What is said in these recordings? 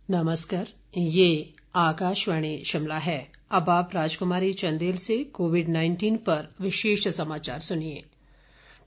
नमस्कार, ये आकाशवाणी शिमला है। अब आप राजकुमारी चंदेल से कोविड-19 पर विशेष समाचार सुनिए।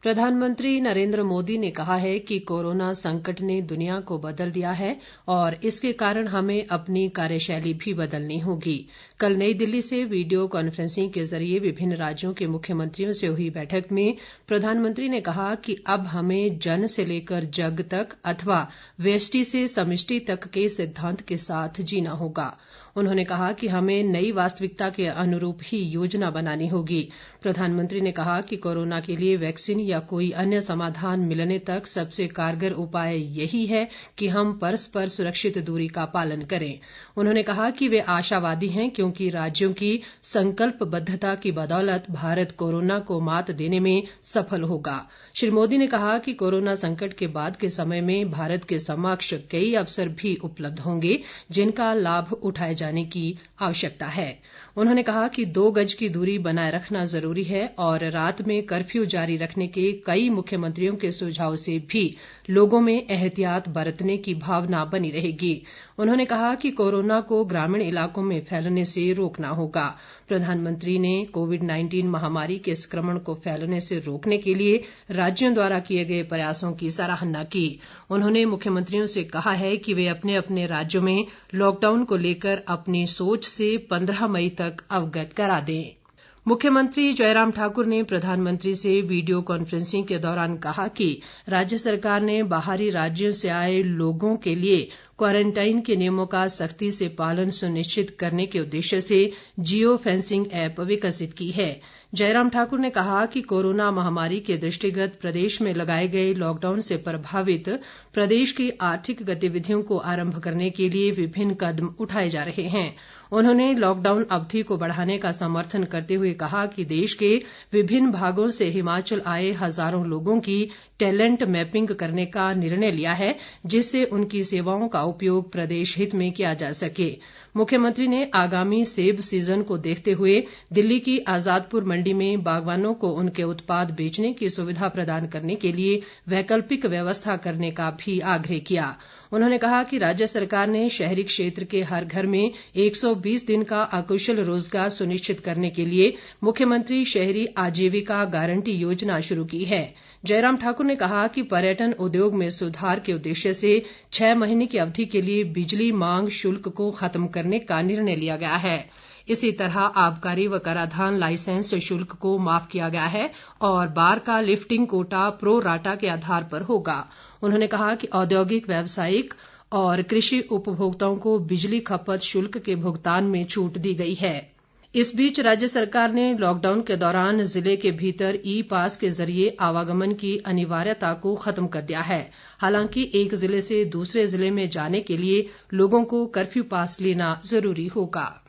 प्रधानमंत्री नरेंद्र मोदी ने कहा है कि कोरोना संकट ने दुनिया को बदल दिया है और इसके कारण हमें अपनी कार्यशैली भी बदलनी होगी। कल नई दिल्ली से वीडियो कॉन्फ्रेंसिंग के जरिए विभिन्न राज्यों के मुख्यमंत्रियों से हुई बैठक में प्रधानमंत्री ने कहा कि अब हमें जन से लेकर जग तक अथवा व्यष्टि से समष्टि तक के सिद्धांत के साथ जीना होगा। उन्होंने कहा कि हमें नई वास्तविकता के अनुरूप ही योजना बनानी होगी। प्रधानमंत्री ने कहा कि कोरोना के लिए वैक्सीन या कोई अन्य समाधान मिलने तक सबसे कारगर उपाय यही है कि हम परस्पर सुरक्षित दूरी का पालन करें। उन्होंने कहा कि वे आशावादी हैं क्योंकि राज्यों की संकल्पबद्धता की बदौलत भारत कोरोना को मात देने में सफल होगा। श्री मोदी ने कहा कि कोरोना संकट के बाद के समय में भारत के समक्ष कई अवसर भी उपलब्ध होंगे जिनका लाभ उठाए जाने की आवश्यकता है। उन्होंने कहा कि 2 गज की दूरी बनाए रखना जरूरी है और रात में कर्फ्यू जारी रखने के कई मुख्यमंत्रियों के सुझाव से भी लोगों में एहतियात बरतने की भावना बनी रहेगी। उन्होंने कहा कि कोरोना को ग्रामीण इलाकों में फैलने से रोकना होगा। प्रधानमंत्री ने कोविड-19 महामारी के संक्रमण को फैलने से रोकने के लिए राज्यों द्वारा किए गए प्रयासों की सराहना की। उन्होंने मुख्यमंत्रियों से कहा है कि वे अपने अपने राज्यों में लॉकडाउन को लेकर अपनी सोच से 15 मई तक अवगत करा दें। मुख्यमंत्री जयराम ठाकुर ने प्रधानमंत्री से वीडियो कॉन्फ्रेंसिंग के दौरान कहा कि राज्य सरकार ने बाहरी राज्यों से आए लोगों के लिए क्वारंटाइन के नियमों का सख्ती से पालन सुनिश्चित करने के उद्देश्य से जियो फेंसिंग ऐप विकसित की है। जयराम ठाकुर ने कहा कि कोरोना महामारी के दृष्टिगत प्रदेश में लगाए गए लॉकडाउन से प्रभावित प्रदेश की आर्थिक गतिविधियों को आरंभ करने के लिए विभिन्न कदम उठाए जा रहे हैं। उन्होंने लॉकडाउन अवधि को बढ़ाने का समर्थन करते हुए कहा कि देश के विभिन्न भागों से हिमाचल आए हजारों लोगों की टैलेंट मैपिंग करने का निर्णय लिया है जिससे उनकी सेवाओं का उपयोग प्रदेश हित में किया जा सके। मुख्यमंत्री ने आगामी सेब सीजन को देखते हुए दिल्ली की आजादपुर मंडी में बागवानों को उनके उत्पाद बेचने की सुविधा प्रदान करने के लिए वैकल्पिक व्यवस्था करने का भी आग्रह किया। उन्होंने कहा कि राज्य सरकार ने शहरी क्षेत्र के हर घर में 120 दिन का अकुशल रोजगार सुनिश्चित करने के लिए मुख्यमंत्री शहरी आजीविका गारंटी योजना शुरू की है। जयराम ठाकुर ने कहा कि पर्यटन उद्योग में सुधार के उद्देश्य से 6 महीने की अवधि के लिए बिजली मांग शुल्क को खत्म करने का निर्णय लिया गया है। इसी तरह आबकारी व कराधान लाइसेंस शुल्क को माफ किया गया है और बार का लिफ्टिंग कोटा प्रो राटा के आधार पर होगा। उन्होंने कहा कि औद्योगिक व्यावसायिक और कृषि उपभोक्ताओं को बिजली खपत शुल्क के भुगतान में छूट दी गई है। इस बीच राज्य सरकार ने लॉकडाउन के दौरान जिले के भीतर ई पास के जरिए आवागमन की अनिवार्यता को खत्म कर दिया है। हालांकि एक जिले से दूसरे जिले में जाने के लिए लोगों को कर्फ्यू पास लेना जरूरी होगा।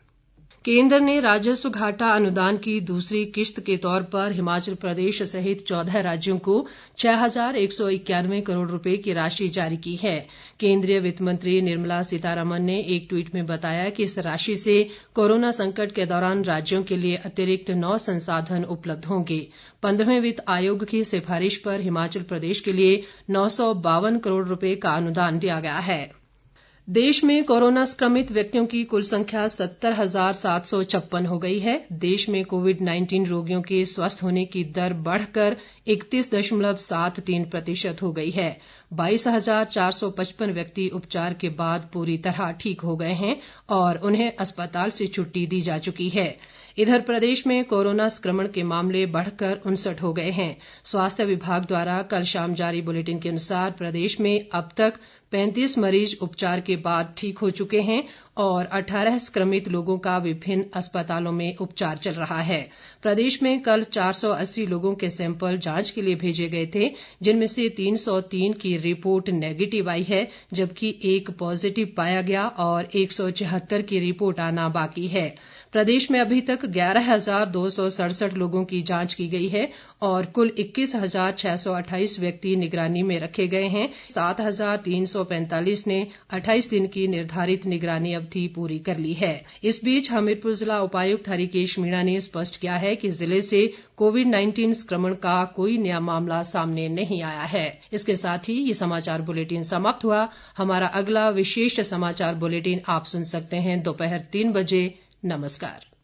केंद्र ने राजस्व घाटा अनुदान की दूसरी किश्त के तौर पर हिमाचल प्रदेश सहित 14 राज्यों को 6,191 करोड़ रुपए की राशि जारी की है। केंद्रीय वित्त मंत्री निर्मला सीतारमण ने एक ट्वीट में बताया कि इस राशि से कोरोना संकट के दौरान राज्यों के लिए अतिरिक्त 9 संसाधन उपलब्ध होंगे। 15वें वित्त आयोग की सिफारिश पर हिमाचल प्रदेश के लिए 952 करोड़ रुपए का अनुदान दिया गया है। देश में कोरोना संक्रमित व्यक्तियों की कुल संख्या 70,756 हो गई है। देश में कोविड-19 रोगियों के स्वस्थ होने की दर बढ़कर 31.73% हो गई है। 22,455 व्यक्ति उपचार के बाद पूरी तरह ठीक हो गए हैं और उन्हें अस्पताल से छुट्टी दी जा चुकी है। इधर प्रदेश में कोरोना संक्रमण के मामले बढ़कर 59 हो गए हैं। स्वास्थ्य विभाग द्वारा कल शाम जारी बुलेटिन के अनुसार प्रदेश में अब तक 35 मरीज उपचार के बाद ठीक हो चुके हैं और 18 संक्रमित लोगों का विभिन्न अस्पतालों में उपचार चल रहा है। प्रदेश में कल 480 लोगों के सैंपल जांच के लिए भेजे गए थे, जिनमें से 303 की रिपोर्ट नेगेटिव आई है, जबकि एक पॉजिटिव पाया गया और 174 की रिपोर्ट आना बाकी है। प्रदेश में अभी तक 11,267 लोगों की जांच की गई है और कुल 21,628 व्यक्ति निगरानी में रखे गए हैं। 7,345 ने 28 दिन की निर्धारित निगरानी अवधि पूरी कर ली है। इस बीच हमीरपुर जिला उपायुक्त हरिकेश मीणा ने स्पष्ट किया है कि जिले से कोविड-19 संक्रमण का कोई नया मामला सामने नहीं आया है। इसके साथ ही ये समाचार बुलेटिन समाप्त हुआ। हमारा अगला विशेष समाचार बुलेटिन आप सुन सकते हैं दोपहर 3 बजे। नमस्कार।